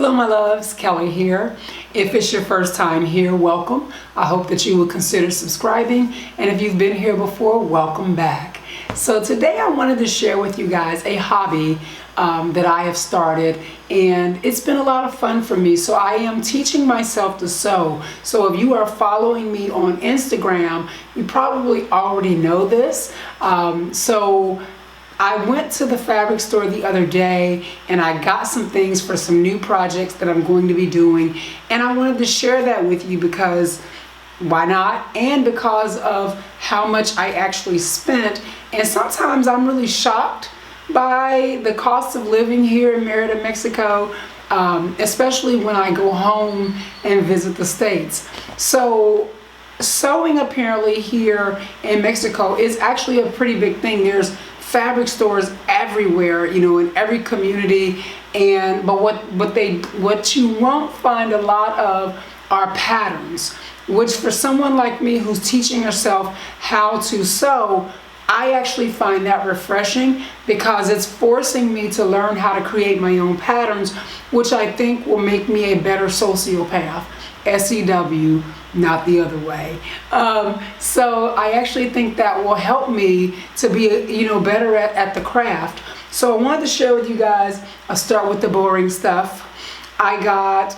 Hello my loves, Kellie here. If it's your first time here, welcome. I hope that you will consider subscribing, and if you've been here before, welcome back. So today I wanted to share with you guys a hobby that I have started, and it's been a lot of fun for me. So I am teaching myself to sew. So if you are following me on Instagram, you probably already know this. So I went to the fabric store the other day and I got some things for some new projects that I'm going to be doing, and I wanted to share that with you because why not, and because of how much I actually spent. And sometimes I'm really shocked by the cost of living here in Merida, Mexico, especially when I go home and visit the States. So sewing apparently here in Mexico is actually a pretty big thing. There's fabric stores everywhere, you know, in every community, but what you won't find a lot of are patterns, which for someone like me who's teaching herself how to sew, I actually find that refreshing because it's forcing me to learn how to create my own patterns, which I think will make me a better sociopath. SEW, not the other way. So I actually think that will help me to be, better at the craft. So I wanted to share with you guys. I'll start with the boring stuff. I got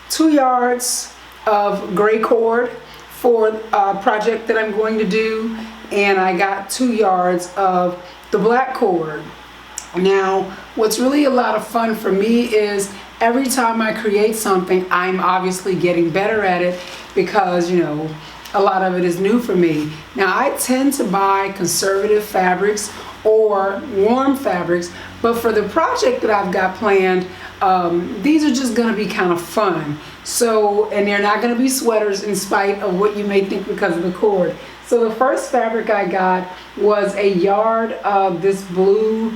2 yards of gray cord for a project that I'm going to do, and I got 2 yards of the black cord. Now, what's really a lot of fun for me is every time I create something, I'm obviously getting better at it because, a lot of it is new for me. Now, I tend to buy conservative fabrics or warm fabrics, but for the project that I've got planned, these are just going to be kind of fun. So, and they're not going to be sweaters in spite of what you may think because of the cord. So the first fabric I got was a yard of this blue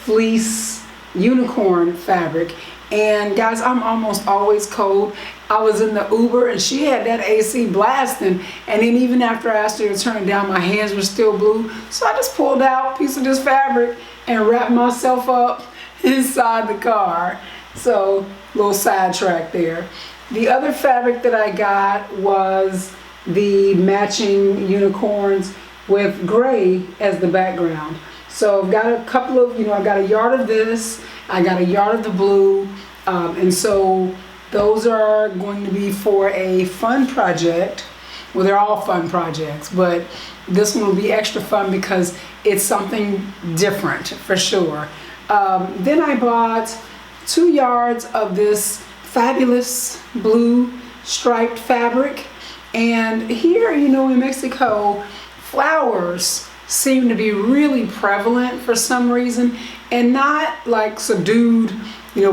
fleece unicorn fabric. And guys, I'm almost always cold. I was in the Uber and she had that AC blasting, and then even after I asked her to turn it down, my hands were still blue. So I just pulled out a piece of this fabric and wrapped myself up inside the car. So a little sidetrack there. The other fabric that I got was the matching unicorns with gray as the background. So I've got a couple of, I got a yard of this, I got a yard of the blue, and so those are going to be for a fun project. Well, they're all fun projects, but this one will be extra fun because it's something different for sure. Then I bought 2 yards of this fabulous blue striped fabric, and here, in Mexico, flowers seem to be really prevalent for some reason, and not like subdued,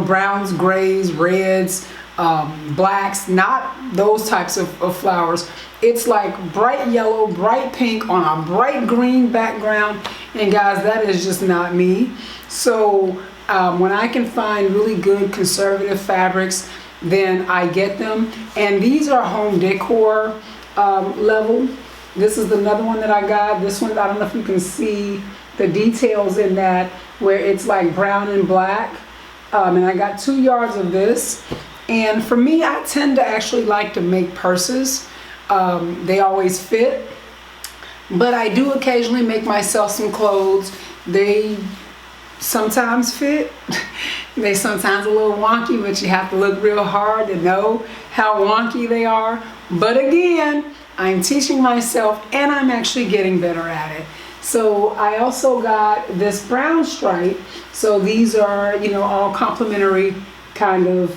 browns, grays, reds, blacks, not those types of flowers. It's like bright yellow, bright pink on a bright green background, and guys, that is just not me. So when I can find really good conservative fabrics, then I get them, and these are home decor level. This is another one that I got. This one, I don't know if you can see the details in that, where it's like brown and black. And I got 2 yards of this. And for me, I tend to actually like to make purses. They always fit. But I do occasionally make myself some clothes. They sometimes fit. They sometimes a little wonky, but you have to look real hard to know how wonky they are. But again, I'm teaching myself and I'm actually getting better at it. So I also got this brown stripe. So these are, all complementary kind of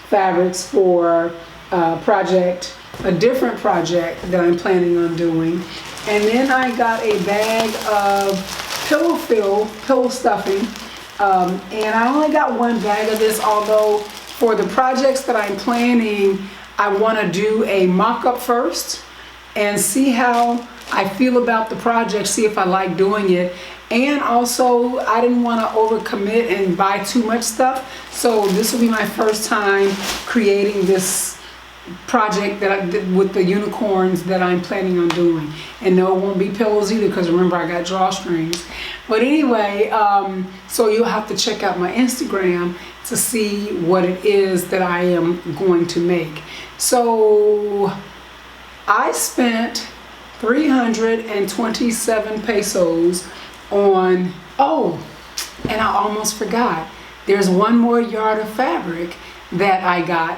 fabrics for a different project that I'm planning on doing. And then I got a bag of pillow stuffing. And I only got 1 bag of this, although for the projects that I'm planning, I want to do a mock-up first and see how I feel about the project, see if I like doing it. And also, I didn't want to overcommit and buy too much stuff. So this will be my first time creating this project that I did with the unicorns that I'm planning on doing. And no, it won't be pillows either, because remember, I got drawstrings. But anyway, so you'll have to check out my Instagram to see what it is that I am going to make. So I spent 327 pesos on, oh, and I almost forgot. There's one more yard of fabric that I got.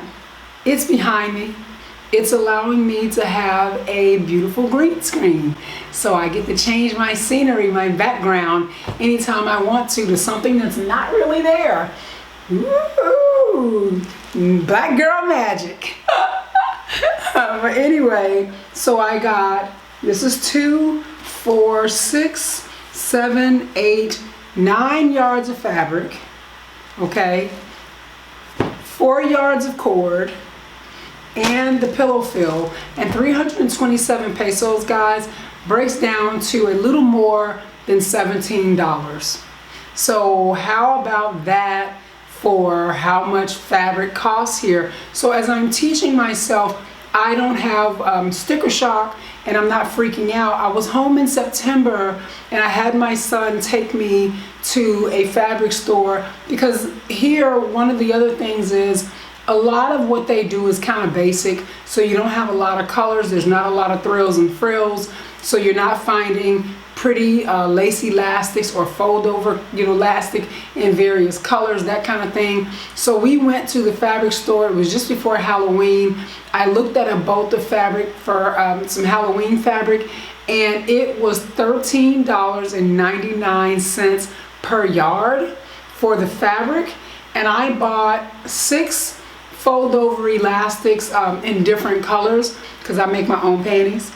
It's behind me. It's allowing me to have a beautiful green screen. So I get to change my scenery, my background, anytime I want to something that's not really there. Woo! Black girl magic. But anyway, so I got, this is 2, 4, 6, 7, 8, 9 yards of fabric. Okay. 4 yards of cord. And the pillow fill, and 327 pesos, guys, breaks down to a little more than $17. So how about that for how much fabric costs here? So as I'm teaching myself, I don't have sticker shock and I'm not freaking out. I was home in September and I had my son take me to a fabric store, because here one of the other things is a lot of what they do is kind of basic, so you don't have a lot of colors. There's not a lot of thrills and frills, so you're not finding pretty lacy elastics or fold over, elastic in various colors, that kind of thing. So we went to the fabric store. It was just before Halloween. I looked at a bolt of fabric for some Halloween fabric, and it was $13.99 per yard for the fabric, and I bought 6 fold over elastics in different colors, because I make my own panties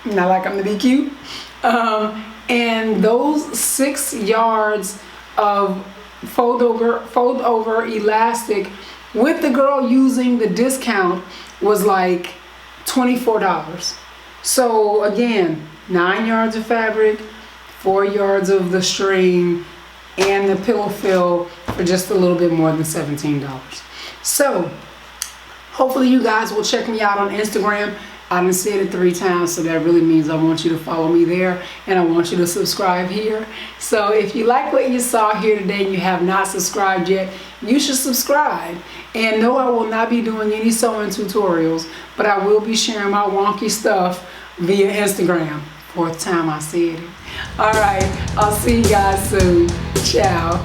and I like them to be cute. And those 6 yards of fold over elastic, with the girl using the discount, was like $24. So again, 9 yards of fabric, 4 yards of the string, and the pillow fill for just a little bit more than $17. So hopefully you guys will check me out on Instagram. I done said it 3 times, so that really means I want you to follow me there, and I want you to subscribe here. So if you like what you saw here today and you have not subscribed yet, you should subscribe. And no, I will not be doing any sewing tutorials, but I will be sharing my wonky stuff via Instagram. 4th time I said it. All right, I'll see you guys soon. Ciao.